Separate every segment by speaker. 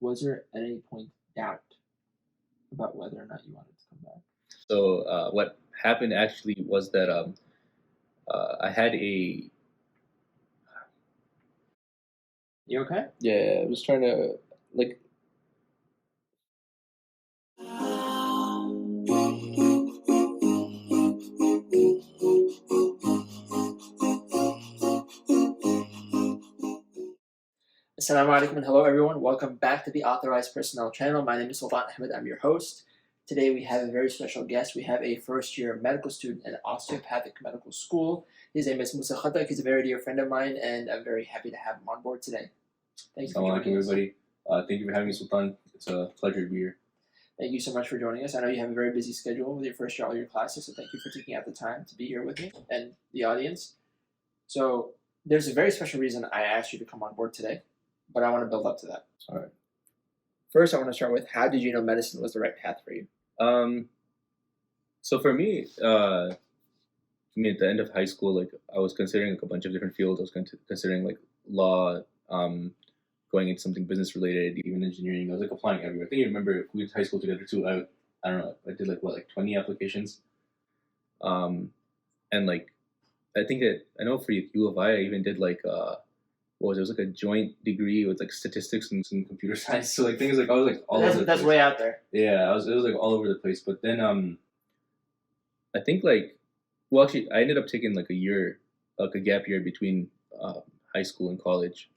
Speaker 1: Was there at any point doubt about whether or not you wanted to come back?
Speaker 2: So what happened actually was that I had a
Speaker 1: You okay?
Speaker 2: yeah, I was trying to like
Speaker 1: Assalamu alaikum and hello everyone. Welcome back to the Authorized Personnel channel. My name is Sultan Ahmed. I'm your host. Today we have a very special guest. We have a first-year medical student at Osteopathic Medical School. His name is Musa Khattak. He's a very dear friend of mine, and I'm very happy to have him on board today. Thank you for
Speaker 2: Assalamu alaikum,
Speaker 1: joining us.
Speaker 2: everybody. Thank you for having me, Sultan. It's a pleasure to be here.
Speaker 1: Thank you so much for joining us. I know you have a very busy schedule with your first year, all your classes, so thank you for taking out the time to be here with me and the audience. So there's a very special reason I asked you to come on board today, but I want to build up to that.
Speaker 2: All right.
Speaker 1: First, I want to start with, how did you know medicine was the right path for you?
Speaker 2: So for me, at the end of high school, like I was considering like a bunch of different fields. I was considering like law, going into something business related, even engineering. I was like applying everywhere. I think you remember we went to high school together too. I don't know. I did like 20 applications. And like I think I know for U of I even did like what was it? It was like a joint degree with like statistics and some computer science. So like things like I was like all over the
Speaker 1: That's
Speaker 2: place.
Speaker 1: way out there.
Speaker 2: Yeah, it was like all over the place. But then I think like well actually I ended up taking like a year, like a gap year between high school and college,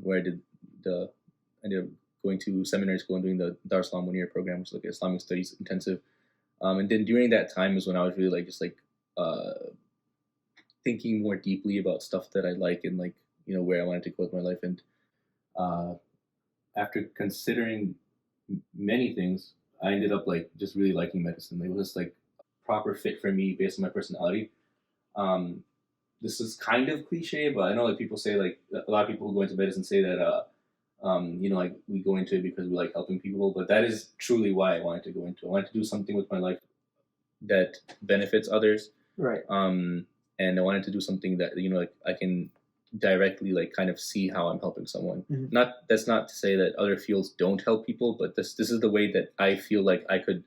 Speaker 2: where I ended up going to seminary school and doing the Dar es Salaam 1 year program, which is like an Islamic studies intensive. And then during that time is when I was really like just like thinking more deeply about stuff that I like and like where I wanted to go with my life. And after considering many things, I ended up like just really liking medicine. It was just like a proper fit for me based on my personality. This is kind of cliche, but I know like people say like a lot of people who go into medicine say that like we go into it because we like helping people, but that is truly why I wanted to go into it. I wanted to do something with my life that benefits others.
Speaker 1: Right.
Speaker 2: And I wanted to do something that like I can directly like kind of see how I'm helping someone.
Speaker 1: Mm-hmm.
Speaker 2: That's not to say that other fields don't help people, but this is the way that I feel like I could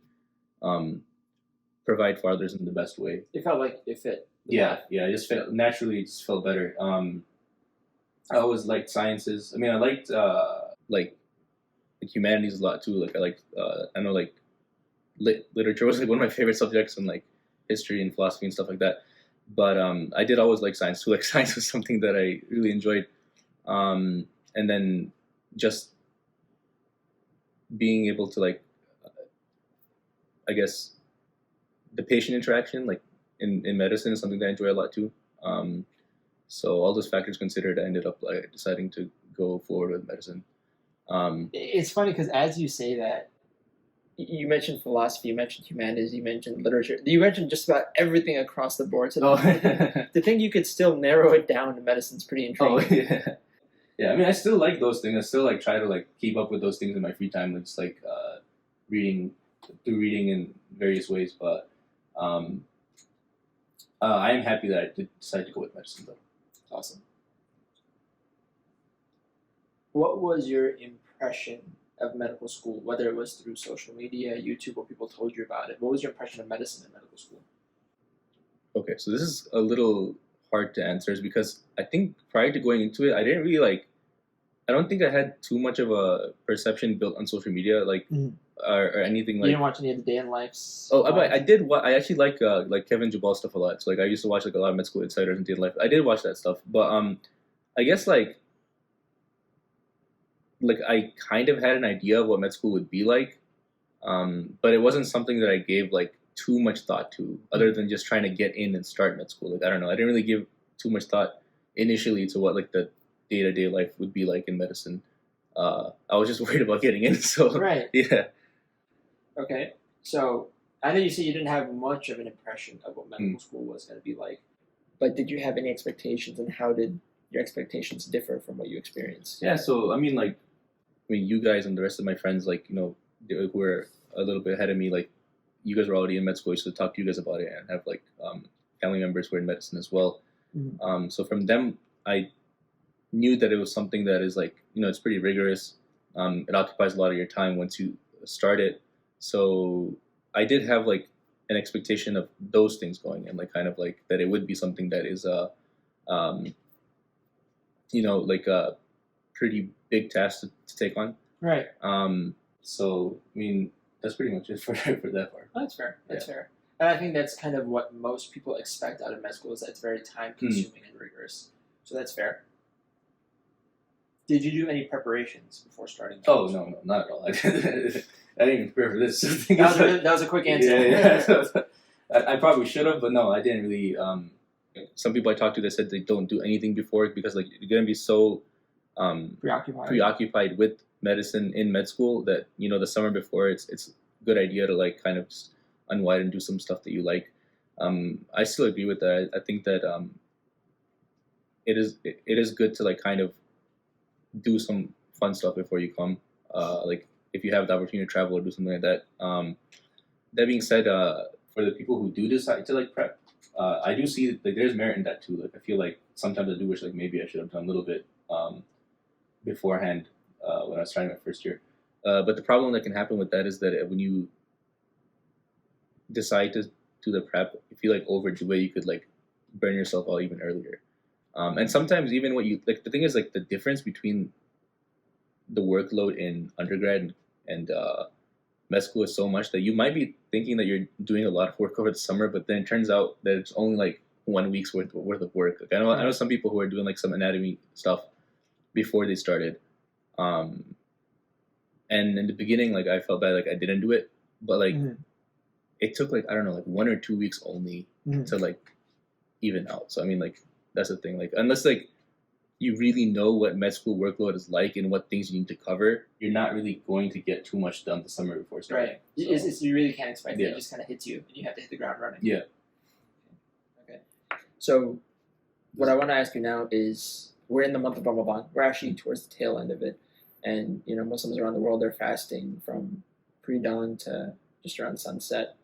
Speaker 2: provide for others in the best way.
Speaker 1: It felt like it fit.
Speaker 2: Yeah, I just felt naturally, it just felt better. I always liked sciences. I mean, I liked like humanities a lot too. Like I liked I know like literature was like one of my favorite subjects, and like history and philosophy and stuff like that. But I did always like science too. Like science was something that I really enjoyed. And then just being able to like, I guess, the patient interaction, like in medicine, is something that I enjoy a lot too. So all those factors considered, I ended up like deciding to go forward with medicine.
Speaker 1: It's funny because as you say that, you mentioned philosophy, you mentioned humanities, you mentioned literature, you mentioned just about everything across the board. So to think you could still narrow it down to medicine is pretty intriguing.
Speaker 2: Oh yeah, yeah. I mean, I still like those things. I still like try to like keep up with those things in my free time. It's like reading in various ways. But I am happy that I did decide to go with medicine though.
Speaker 1: Awesome. What was your impression of medical school, whether it was through social media, YouTube, or people told you about it? What was your impression of medicine in medical school?
Speaker 2: Okay, so this is a little hard to answer because I think prior to going into it, I didn't really I don't think I had too much of a perception built on social media, like or anything like.
Speaker 1: You didn't watch any of the day in lives?
Speaker 2: Oh, I did. I actually like Kevin Jabal stuff a lot. So like I used to watch like a lot of med school insiders and day in life. I did watch that stuff, but I guess like I kind of had an idea of what med school would be like, but it wasn't something that I gave like too much thought to, other than just trying to get in and start med school. Like I don't know, I didn't really give too much thought initially to what like the day-to-day life would be like in medicine. I was just worried about getting in. So
Speaker 1: right.
Speaker 2: Yeah.
Speaker 1: Okay, so I know you said you didn't have much of an impression of what medical school was going to be like, but did you have any expectations, and how did your expectations differ from what you experienced?
Speaker 2: Yeah, so I mean, you guys and the rest of my friends, like who were a little bit ahead of me, like you guys were already in med school, so to talk to you guys about it, and have like family members who are in medicine as well. So from them, I knew that it was something that is like it's pretty rigorous. It occupies a lot of your time once you start it. So I did have like an expectation of those things going in, like kind of like that it would be something that is um, like a pretty big task to take on.
Speaker 1: Right.
Speaker 2: So I mean that's pretty much it for that part.
Speaker 1: That's fair. That's fair. And I think that's kind of what most people expect out of med school is that it's very time consuming and rigorous. So that's fair. Did you do any preparations before starting?
Speaker 2: Oh no, not at all. I didn't even prepare for this.
Speaker 1: That was a quick answer.
Speaker 2: Yeah. I probably should have, but no, I didn't really. Some people I talked to, they said they don't do anything before it because like you're gonna be so preoccupied with medicine in med school that the summer before it's a good idea to like kind of just unwind and do some stuff that you like. I still agree with that. I think that it is good to like kind of do some fun stuff before you come. Like if you have the opportunity to travel or do something like that. That being said, for the people who do decide to like prep, I do see like there's merit in that too. Like I feel like sometimes I do wish like maybe I should have done a little bit beforehand when I was starting my first year. But the problem that can happen with that is that when you decide to do the prep, if you like overdo it, you could like burn yourself out even earlier. And sometimes even what you like, the thing is like the difference between the workload in undergrad and med school is so much that you might be thinking that you're doing a lot of work over the summer, but then it turns out that it's only like 1 week's worth of work. Like I know some people who are doing like some anatomy stuff before they started, and in the beginning, like I felt bad, like I didn't do it, but like it took like I don't know, like 1 or 2 weeks only to like even out. So I mean, like that's the thing. Like unless like you really know what med school workload is like and what things you need to cover, you're not really going to get too much done the summer before starting.
Speaker 1: Right. So, you really can't expect it. It just kind of hits you, and you have to hit the ground running.
Speaker 2: Yeah.
Speaker 1: Okay. So, what I want to ask you now is, we're in the month of Ramadan. We're actually towards the tail end of it, and Muslims around the world are fasting from pre-dawn to just around sunset,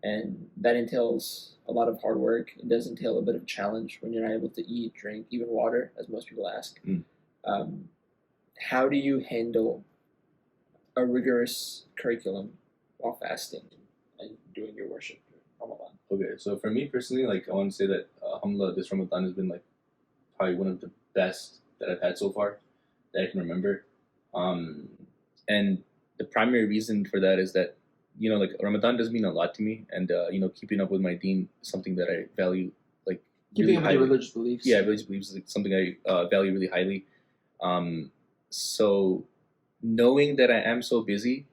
Speaker 1: and that entails a lot of hard work. It does entail a bit of a challenge when you're not able to eat, drink, even water, as most people ask. How do you handle a rigorous curriculum while fasting and doing your worship in Ramadan?
Speaker 2: Okay, so for me personally, like I want to say that alhamdulillah, this Ramadan has been like probably one of the best that I've had so far that I can remember. And the primary reason for that is that like Ramadan does mean a lot to me, and keeping up with my deen is something that I value, like
Speaker 1: keeping up with your religious beliefs.
Speaker 2: Yeah, religious beliefs is like something I value really highly. So knowing that I am so busy,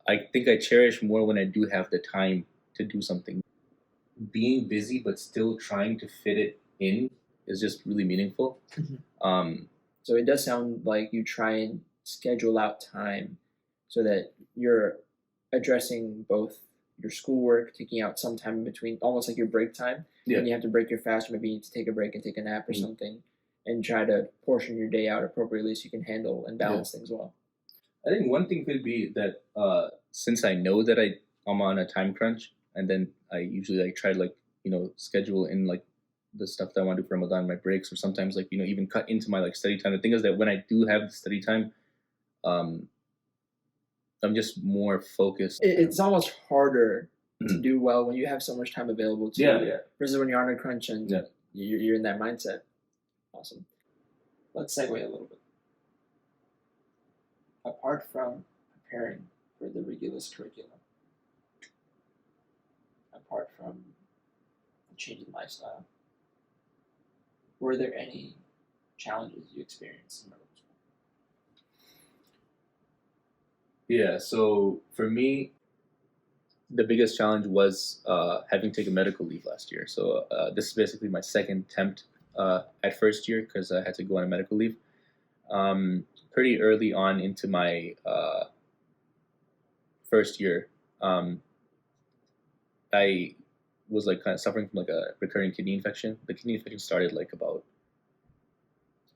Speaker 2: I think I cherish more when I do have the time to do something. Being busy but still trying to fit it in is just really meaningful.
Speaker 1: So it does sound like you try and schedule out time so that you're addressing both your schoolwork, taking out some time in between, almost like your break time.
Speaker 2: Yeah.
Speaker 1: When you have to break your fast, or maybe you need to take a break and take a nap or something, and try to portion your day out appropriately so you can handle and balance things well.
Speaker 2: I think one thing could be that since I know that I'm on a time crunch, and then I usually like try to like schedule in like the stuff that I want to do for Ramadan, my breaks, or sometimes like even cut into my like study time. The thing is that when I do have the study time, I'm just more focused.
Speaker 1: It's almost harder to do well when you have so much time available to you. Versus when you're on a crunch and you're in that mindset. Awesome. Let's segue a little bit. Apart from preparing for the rigorous curriculum, apart from the change in lifestyle, were there any challenges you experienced in medical school?
Speaker 2: Yeah, so for me, the biggest challenge was having taken medical leave last year. So this is basically my second attempt at first year because I had to go on a medical leave. Pretty early on into my first year, I was like kind of suffering from like a recurring kidney infection. The kidney infection started like about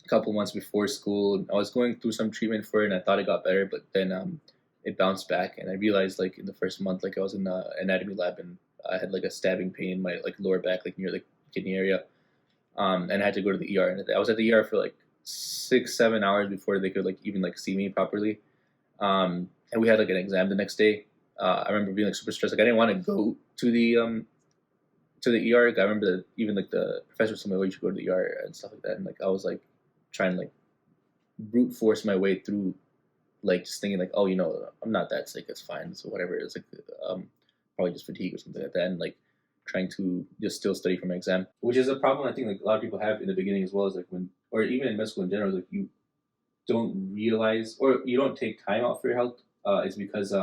Speaker 2: a couple months before school. I was going through some treatment for it, and I thought it got better, but then it bounced back, and I realized like in the first month, like I was in the anatomy lab, and I had like a stabbing pain in my like lower back, like near the kidney area, and I had to go to the ER. And I was at the ER for like 6-7 hours before they could like even like see me properly. And we had like an exam the next day. I remember being like super stressed. Like I didn't want to go to the ER. Like, I remember that even like the professor told me, "Oh, you should go to the ER" and stuff like that. And like I was like trying to like brute force my way through, like just thinking like, "Oh, I'm not that sick. It's fine. So whatever. It's like probably just fatigue or something like that." And like trying to just still study for my exam, which is a problem I think like a lot of people have in the beginning as well, as like when, or even in med school in general, like you don't realize or you don't take time out for your health. It's because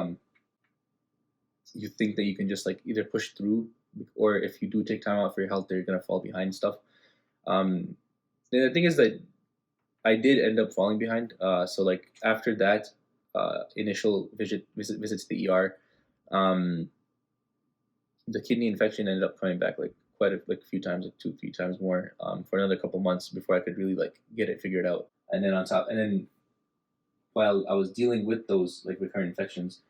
Speaker 2: you think that you can just like either push through, or if you do take time out for your health, they're gonna fall behind and stuff. And the thing is that I did end up falling behind. So like after that initial visit to the ER, um, the kidney infection ended up coming back like quite a few times, like 2-3 times more, for another couple months before I could really like get it figured out. And then while I was dealing with those like recurrent infections,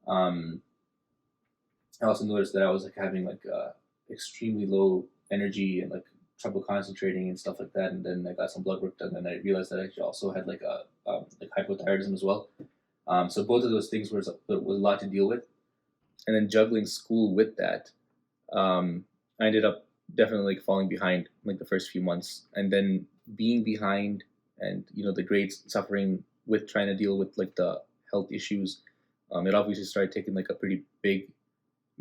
Speaker 2: um, I also noticed that I was like having like extremely low energy and like trouble concentrating and stuff like that. And then I got some blood work done, and I realized that I actually also had like a like hypothyroidism as well. So both of those things was a lot to deal with, and then juggling school with that, I ended up definitely like falling behind like the first few months, and then being behind, and the grades suffering with trying to deal with like the health issues. It obviously started taking like a pretty big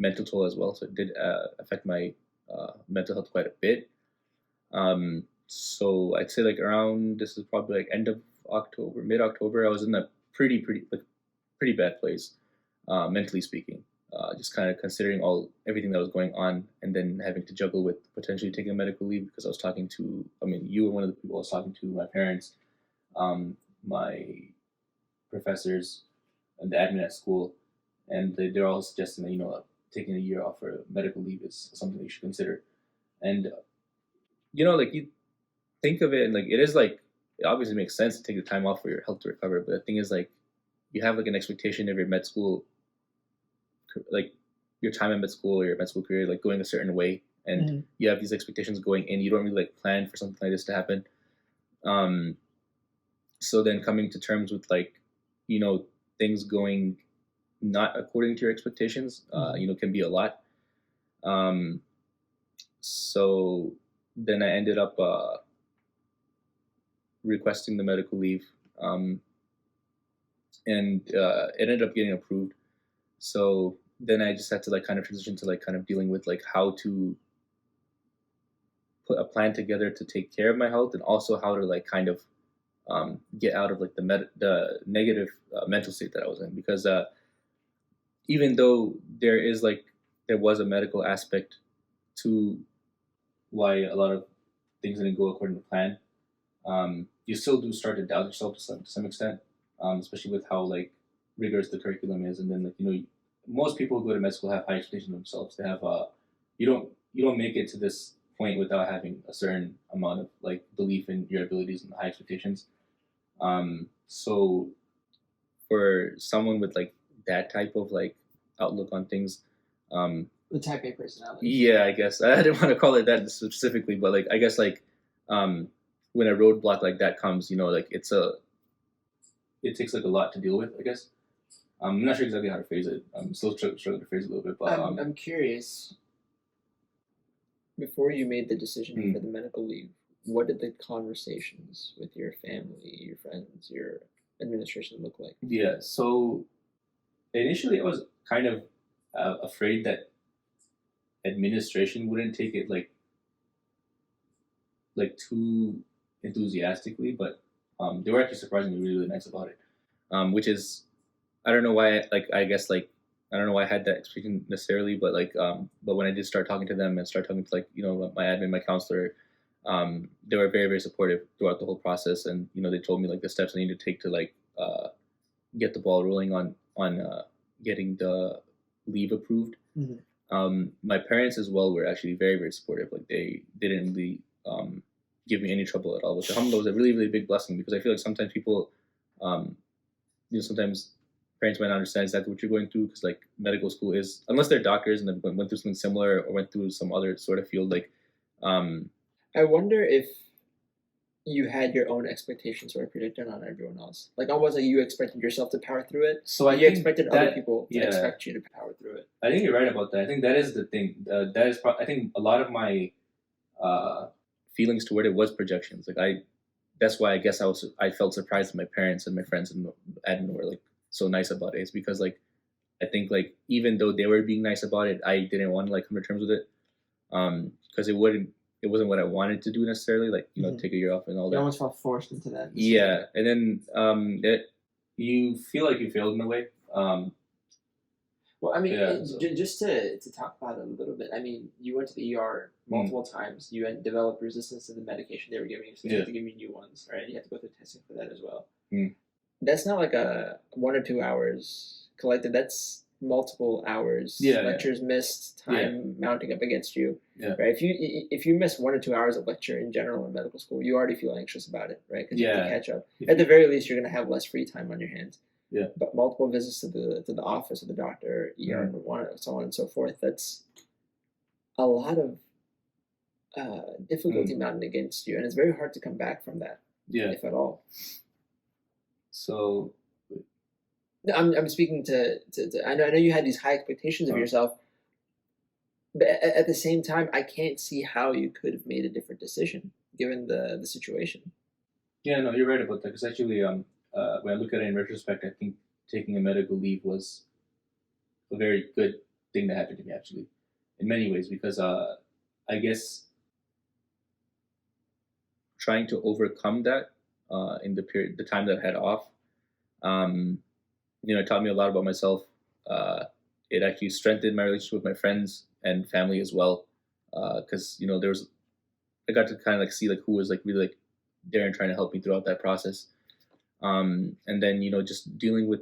Speaker 2: mental toll as well. So it did affect my mental health quite a bit. So I'd say like around, this is probably like end of October, mid October, I was in a pretty bad place, mentally speaking. Just kind of considering everything that was going on, and then having to juggle with potentially taking a medical leave, because I was talking to, I mean, you were one of the people I was talking to, my parents, my professors, and the admin at school, and they're all suggesting that taking a year off for medical leave is something you should consider. And like you think of it, and like it is like, it obviously makes sense to take the time off for your health to recover. But the thing is, like, you have like an expectation of your med school, like your time in med school or your med school career, like going a certain way, and you have these expectations going in. You don't really like plan for something like this to happen. So then coming to terms with like, things going not according to your expectations, can be a lot. So then I ended up requesting the medical leave, and it ended up getting approved. So then I just had to like kind of transition to like kind of dealing with like how to put a plan together to take care of my health, and also how to like kind of get out of like the negative mental state that I was in, because even though there was a medical aspect to why a lot of things didn't go according to plan, you still do start to doubt yourself to some extent, especially with how like rigorous the curriculum is. And then like most people who go to med school have high expectations of themselves. They have you don't make it to this point without having a certain amount of like belief in your abilities and high expectations. So for someone with like that type of like outlook on things,
Speaker 1: The type A personality.
Speaker 2: yeah, I guess I didn't want to call it that specifically, but like I guess like when a roadblock like that comes, like it takes like a lot to deal with, I guess. I'm not sure exactly how to phrase it. I'm still struggling to phrase it a little bit, but
Speaker 1: I'm curious. Before you made the decision for the medical leave, what did the conversations with your family, your friends, your administration look like?
Speaker 2: Yeah, so initially I was kind of afraid that administration wouldn't take it like too enthusiastically, but they were actually surprisingly really, really nice about it. Which is, I don't know why. I guess like I don't know why I had that expectation necessarily, but but when I did start talking to them and start talking to like my admin, my counselor, they were very, very supportive throughout the whole process, and they told me like the steps I need to take to like get the ball rolling on getting the leave approved. My parents as well were actually very, very supportive. Like they didn't really give me any trouble at all, which was a really, really big blessing, because I feel like sometimes people, sometimes parents might not understand exactly what you're going through, because like medical school is, unless they're doctors and then went through something similar or went through some other sort of field, like
Speaker 1: I wonder if you had your own expectations sort of predicted on everyone else. Like almost like you expected yourself to power through it.
Speaker 2: So
Speaker 1: you expected other people to
Speaker 2: yeah,
Speaker 1: expect you to power through it.
Speaker 2: I think you're right about that. I think that is the thing. That is, I think a lot of my feelings toward it was projections. Like that's why I guess I felt surprised that my parents and my friends and Edna were like so nice about it. It's because like I think like even though they were being nice about it, I didn't want to like come to terms with it, because it wasn't what I wanted to do necessarily. Like take a year off and all that.
Speaker 1: You almost felt forced into that.
Speaker 2: Yeah, and then you feel like you failed in a way.
Speaker 1: Well, I mean, just to talk about it a little bit. I mean, you went to the ER multiple times. You had developed resistance to the medication they were giving you, so they had to give you new ones, right? You had to go through testing for that as well. That's not like a 1 or 2 hours collected. That's multiple hours. Lectures missed, time mounting up against you. Right. If you miss 1 or 2 hours of lecture in general in medical school, you already feel anxious about it, right? Because you have to catch up. At the very least, you're going to have less free time on your hands. But multiple visits to the office of the doctor, ER, and so on and so forth. That's a lot of difficulty mounted against you, and it's very hard to come back from that, if at all.
Speaker 2: So,
Speaker 1: I'm speaking to I know you had these high expectations of yourself, but at the same time, I can't see how you could have made a different decision given the situation.
Speaker 2: Yeah, no, you're right about that. Because actually, when I look at it in retrospect, I think taking a medical leave was a very good thing that happened to me, actually, in many ways, because I guess trying to overcome that in the time that I had off, it taught me a lot about myself. It actually strengthened my relationship with my friends and family as well, because I got to kind of like see like who was like really like there and trying to help me throughout that process. And then just dealing with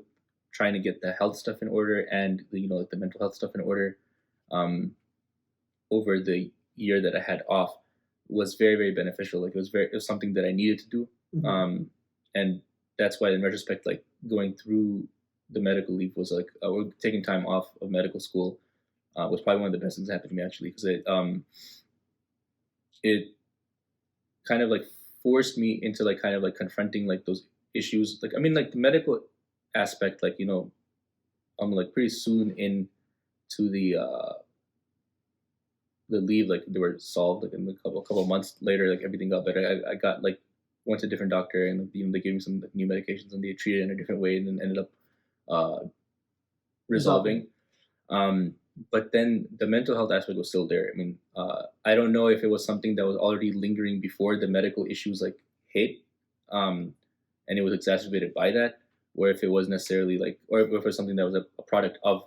Speaker 2: trying to get the health stuff in order and like the mental health stuff in order over the year that I had off was very, very beneficial. Like it was something that I needed to do. And that's why in retrospect, like going through the medical leave was like or taking time off of medical school was probably one of the best things that happened to me, actually, because it kind of like forced me into like kind of like confronting like those issues. Like I mean, like the medical aspect, like I'm like pretty soon into the leave, like they were solved. Like in a couple of months later, like everything got better. I got like went to a different doctor and they gave me some like, new medications and they treated it in a different way and then ended up resolving. But then the mental health aspect was still there. I mean, I don't know if it was something that was already lingering before the medical issues like hit, and it was exacerbated by that, or if it was necessarily like, or if it was something that was a product of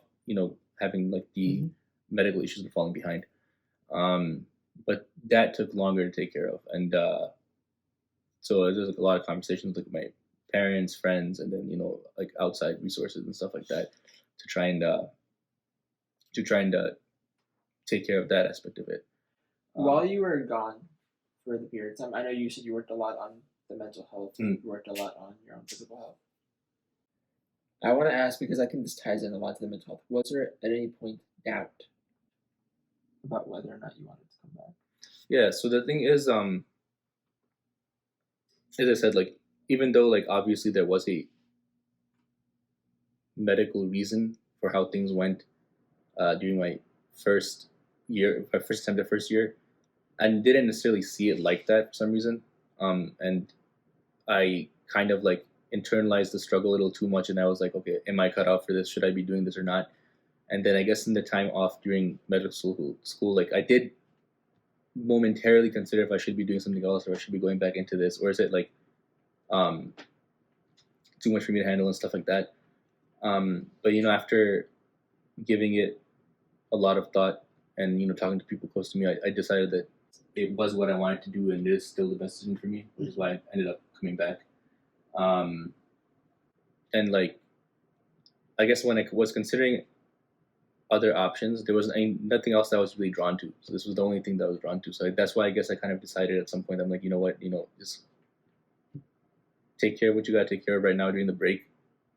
Speaker 2: having like the medical issues and falling behind. But that took longer to take care of, and so there's like a lot of conversations with like my parents, friends, and then like outside resources and stuff like that to try and take care of that aspect of it.
Speaker 1: While you were gone for the period of time, I know you said you worked a lot on the mental health. You worked a lot on your own physical health. I want to ask, because I think this ties in a lot to the mental health. Was there at any point doubt about whether or not you wanted to come back?
Speaker 2: Yeah. So the thing is, as I said, like even though like obviously there was a medical reason for how things went during my first attempt at first year, I didn't necessarily see it like that for some reason, and I kind of like internalized the struggle a little too much, and I was like, okay, am I cut out for this? Should I be doing this or not? And then I guess in the time off during medical school, like I did momentarily consider if I should be doing something else or I should be going back into this, or is it like too much for me to handle and stuff like that. But after giving it a lot of thought and talking to people close to me, I decided that it was what I wanted to do and it is still the best decision for me, which is why I ended up coming back. And like, I guess when I was considering other options, there was nothing else that I was really drawn to. So this was the only thing that I was drawn to. So that's why I guess I kind of decided at some point, I'm like, you know what, just take care of what you got to take care of right now during the break.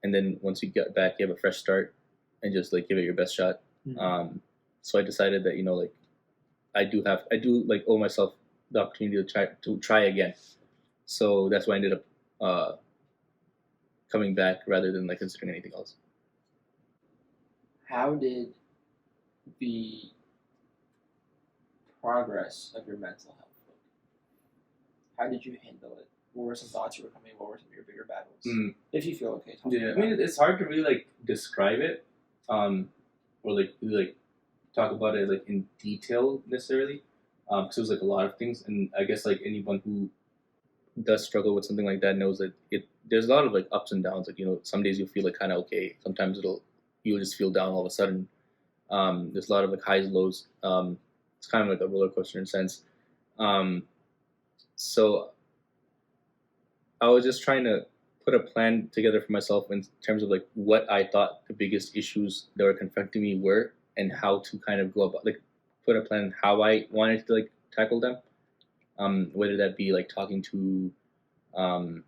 Speaker 2: And then once you get back, you have a fresh start and just like give it your best shot. So I decided that, like I do like owe myself the opportunity to try again. So that's why I ended up coming back rather than like considering anything else.
Speaker 1: How did the progress of your mental health look? How did you handle it? What were some thoughts you were coming? What were some of your bigger battles? If you feel okay talking
Speaker 2: Yeah, I
Speaker 1: about
Speaker 2: mean,
Speaker 1: it.
Speaker 2: it's hard to really like describe it, or like really, like talk about it like in detail necessarily, because it was like a lot of things, and I guess like anyone who does struggle with something like that knows that there's a lot of like ups and downs. Like some days you'll feel like kind of okay, sometimes you'll just feel down all of a sudden. There's a lot of like highs, lows. It's kind of like a roller coaster in a sense. So I was just trying to put a plan together for myself in terms of like what I thought the biggest issues that were confronting me were, and how to kind of go about like put a plan how I wanted to like tackle them. Whether that be like talking to um,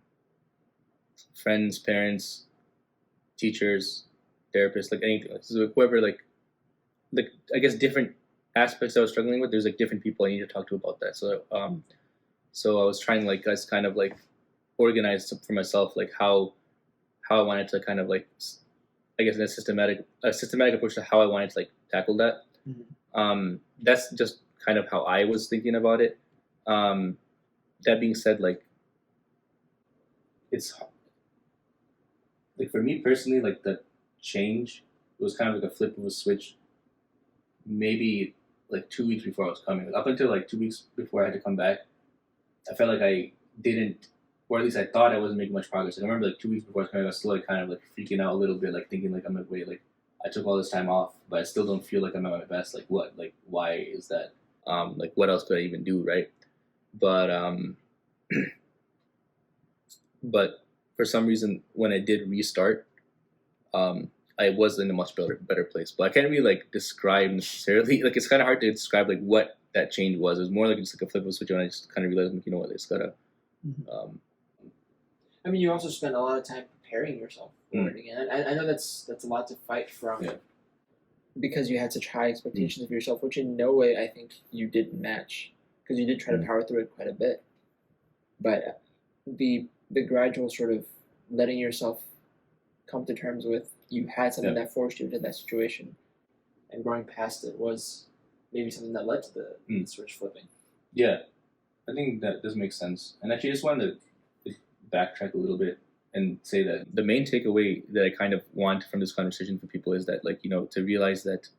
Speaker 2: friends, parents, teachers, therapists, like anything. So whoever like I guess different aspects I was struggling with. There's like different people I need to talk to about that. So I was trying like guys kind of like organize for myself like how I wanted to kind of like I guess in a systematic approach to how I wanted to like tackle that. That's just kind of how I was thinking about it. That being said, like it's like for me personally, like the change was kind of like a flip of a switch. Maybe like 2 weeks before I was coming, like, up until like 2 weeks before I had to come back, I felt like I didn't, or at least I thought I wasn't making much progress. Like, I remember like 2 weeks before I was coming, I was still like kind of like freaking out a little bit, like thinking like I'm like wait, like I took all this time off, but I still don't feel like I'm at my best. Like what? Like why is that? Like what else could I even do, right? But but for some reason, when I did restart, um, I was in a much better place. But I can't really like describe necessarily. Like it's kind of hard to describe like what that change was. It was more like just like a flip of a switch, and I just kind of realized, like, what, it's gotta.
Speaker 1: I mean, you also spend a lot of time preparing yourself for it again. I know that's a lot to fight from.
Speaker 2: Yeah.
Speaker 1: Because you had such high expectations of yourself, which in no way I think you didn't match, because you did try to power through it quite a bit. But the gradual sort of letting yourself come to terms with you had something that forced you into that situation, and growing past it was maybe something that led to the switch flipping.
Speaker 2: Yeah, I think that does make sense. And actually, I just wanted to backtrack a little bit and say that the main takeaway that I kind of want from this conversation for people is that, like, to realize that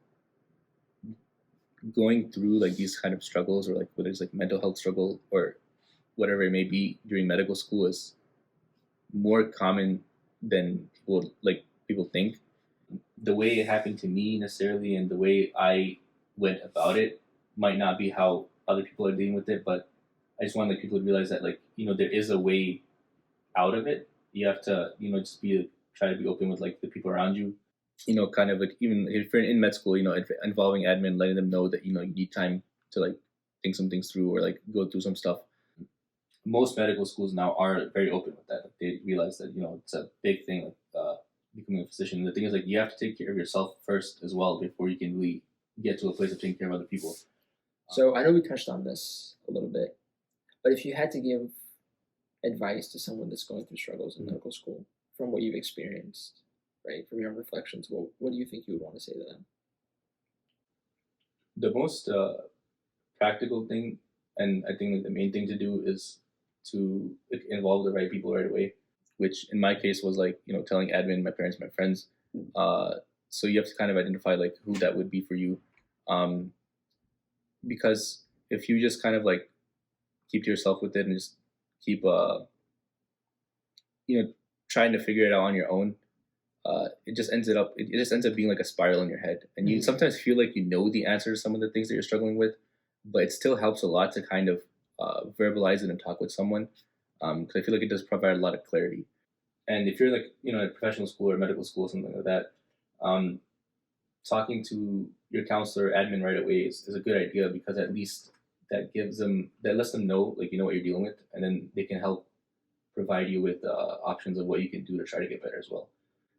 Speaker 2: going through like these kind of struggles, or like whether it's like mental health struggle or whatever it may be during medical school, is more common than people think. The way it happened to me necessarily, and the way I went about it, might not be how other people are dealing with it. But I just want like people to realize that, like, there is a way out of it. You have to just try to be open with like the people around you. Kind of like, even if you're in med school, involving admin, letting them know that you need time to like think some things through, or like go through some stuff. Most medical schools now are very open with that. Like, they realize that it's a big thing, like becoming a physician. And the thing is, like, you have to take care of yourself first as well before you can really get to a place of taking care of other people.
Speaker 1: So I know we touched on this a little bit, but if you had to give advice to someone that's going through struggles in medical school, from what you've experienced, right, from your own reflections, what do you think you would want to say to them?
Speaker 2: The most practical thing, and I think like the main thing to do, is to involve the right people right away, which in my case was like telling admin, my parents, my friends. So you have to kind of identify like who that would be for you, because if you just kind of like keep to yourself with it and just keep trying to figure it out on your own, it just ends up being like a spiral in your head, and you sometimes feel like the answer to some of the things that you're struggling with, but it still helps a lot to kind of verbalize it and talk with someone, because I feel like it does provide a lot of clarity. And if you're like at professional school or medical school, something like that, talking to your counselor or admin right away is a good idea, because at least that lets them know, like, what you're dealing with, and then they can help provide you with options of what you can do to try to get better as well.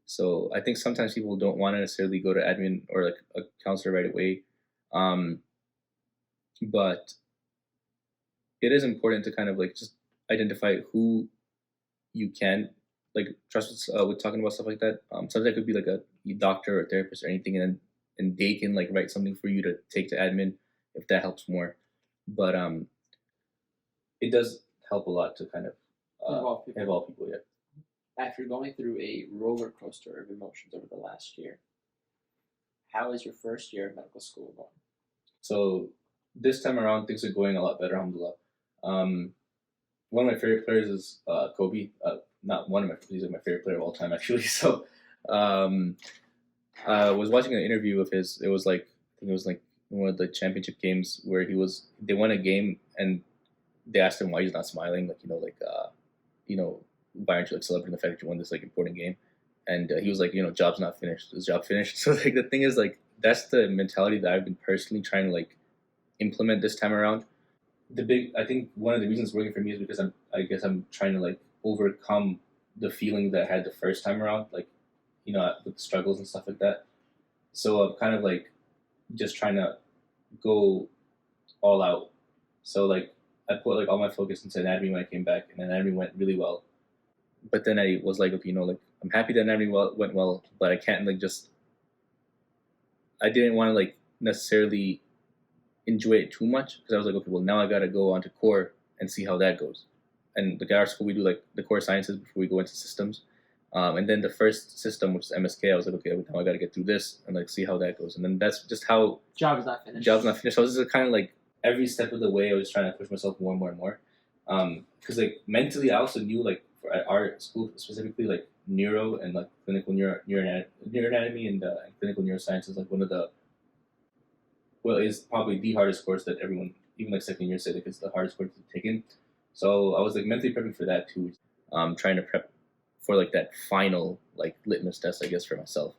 Speaker 2: So I think sometimes people don't want to necessarily go to admin or like a counselor right away, but it is important to kind of like just identify who you can like trust with talking about stuff like that. Sometimes that could be like a doctor or therapist or anything, and they can like write something for you to take to admin if that helps more. But it does help a lot to kind of involve people. Yeah.
Speaker 1: After going through a roller coaster of emotions over the last year, how is your first year of medical school going?
Speaker 2: So this time around, things are going a lot better, alhamdulillah. Um, One of my favorite players is Kobe. Not one of my, he's like my favorite player of all time, actually. So, um, I was watching an interview of his. It was like I think it was like one of the championship games where they won a game and they asked him why he's not smiling, like you know, why aren't you like celebrating the fact that you won this like important game? And he was like, job's not finished. Is job finished? So like the thing is like that's the mentality that I've been personally trying to like implement this time around. I think one of the reasons it's working for me is because I guess I'm trying to like overcome the feeling that I had the first time around, like with the struggles and stuff like that. So I'm kind of like just trying to go all out. So like I put like all my focus into anatomy when I came back, and anatomy went really well. But then I was like, okay, like I'm happy that anatomy went well, but I can't like just. I didn't want to like necessarily enjoy it too much because I was like, okay, well now I gotta go on to core and see how that goes. And like at our school, we do like the core sciences before we go into systems. And then the first system, which is MSK, I was like, okay, now I got to get through this and like see how that goes. And then that's just how
Speaker 1: Job is not finished.
Speaker 2: So this is kind of like every step of the way, I was trying to push myself more and more and more. Because like mentally, I also knew like for at our school specifically, like neuro and like clinical neuroanatomy and clinical neuroscience is like one of the is probably the hardest course that everyone, even like second year, said like it's the hardest course to take in. So I was like mentally prepping for that too, trying to prep for like that final like litmus test, I guess, for myself.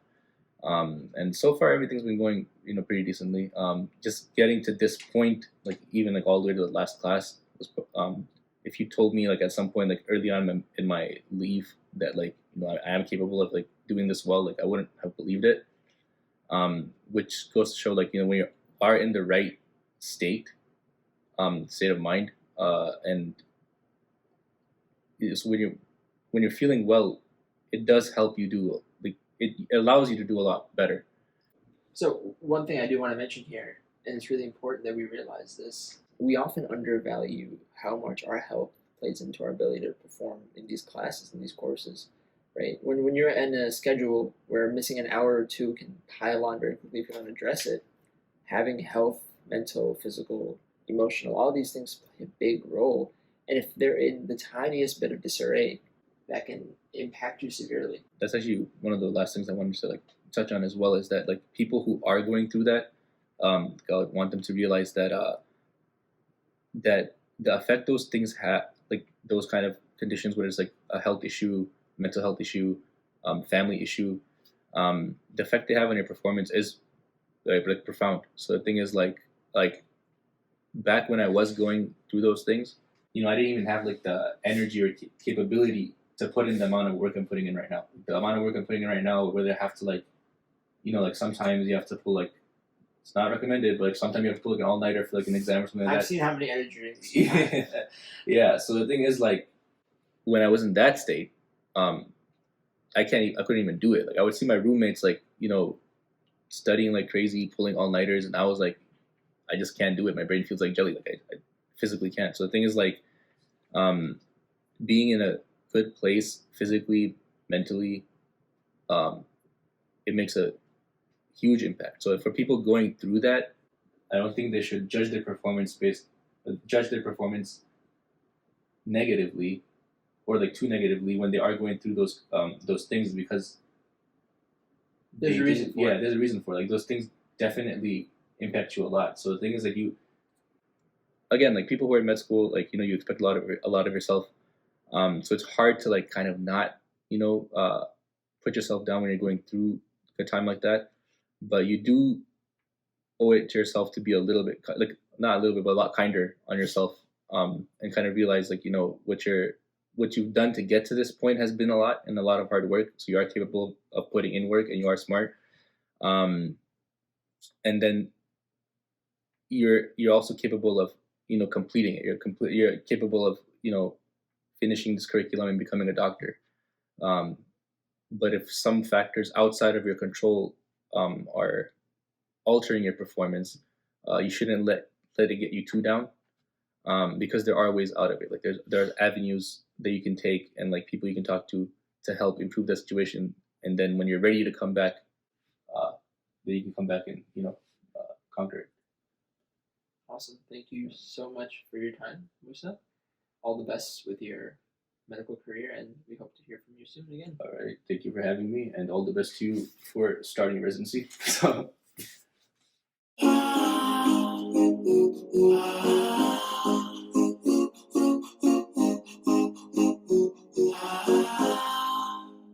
Speaker 2: And so far everything's been going pretty decently. Just getting to this point, like even like all the way to the last class was. If you told me like at some point like early on in my leave that like I am capable of like doing this well, like I wouldn't have believed it. Which goes to show like when you are in the right state, state of mind, and so when you're feeling well, it does help you do like it allows you to do a lot better.
Speaker 1: So one thing I do want to mention here, and it's really important that we realize this, we often undervalue how much our health plays into our ability to perform in these classes and these courses, right? When you're in a schedule where missing an hour or two can pile on very quickly if you don't address it, having health, mental, physical, emotional, all these things play a big role. And if they're in the tiniest bit of disarray, that can impact you severely.
Speaker 2: That's actually one of the last things I wanted to like touch on as well, is that like people who are going through that, I would want them to realize that that the effect those things have, like those kind of conditions, whether it's like a health issue, mental health issue, family issue, the effect they have on your performance is like profound. So the thing is like back when I was going through those things, I didn't even have like the energy or capability to put in the amount of work I'm putting in right now. The amount of work I'm putting in right now, where I have to like, like sometimes you have to pull like, it's not recommended, but like sometimes you have to pull like an all nighter for like an exam or something like that.
Speaker 1: I've seen how many energy drinks.
Speaker 2: Yeah. So the thing is like, when I was in that state, I couldn't even do it. Like I would see my roommates like studying like crazy, pulling all nighters, and I was like, I just can't do it. My brain feels like jelly. Like I physically can't. So the thing is like, being in a good place physically, mentally, it makes a huge impact. So for people going through that, I don't think they should judge their performance negatively or like too negatively when they are going through those things, because
Speaker 1: there's a reason for it.
Speaker 2: There's a reason for it. Like those things definitely impact you a lot. So the thing is like again, like people who are in med school, like you expect a lot of yourself. So it's hard to like kind of not put yourself down when you're going through a time like that. But you do owe it to yourself to be a little bit like not a little bit, but a lot kinder on yourself, and kind of realize like what you've done to get to this point has been a lot and a lot of hard work. So you are capable of putting in work and you are smart. And then you're also capable of completing it. You're capable of finishing this curriculum and becoming a doctor. But if some factors outside of your control are altering your performance, you shouldn't let it get you too down, because there are ways out of it. Like there are avenues that you can take and like people you can talk to help improve that situation. And then when you're ready to come back, then you can come back and conquer it.
Speaker 1: Awesome. Thank you so much for your time, Musa. All the best with your medical career, and we hope to hear from you soon again.
Speaker 2: All right. Thank you for having me, and all the best to you for starting residency. So.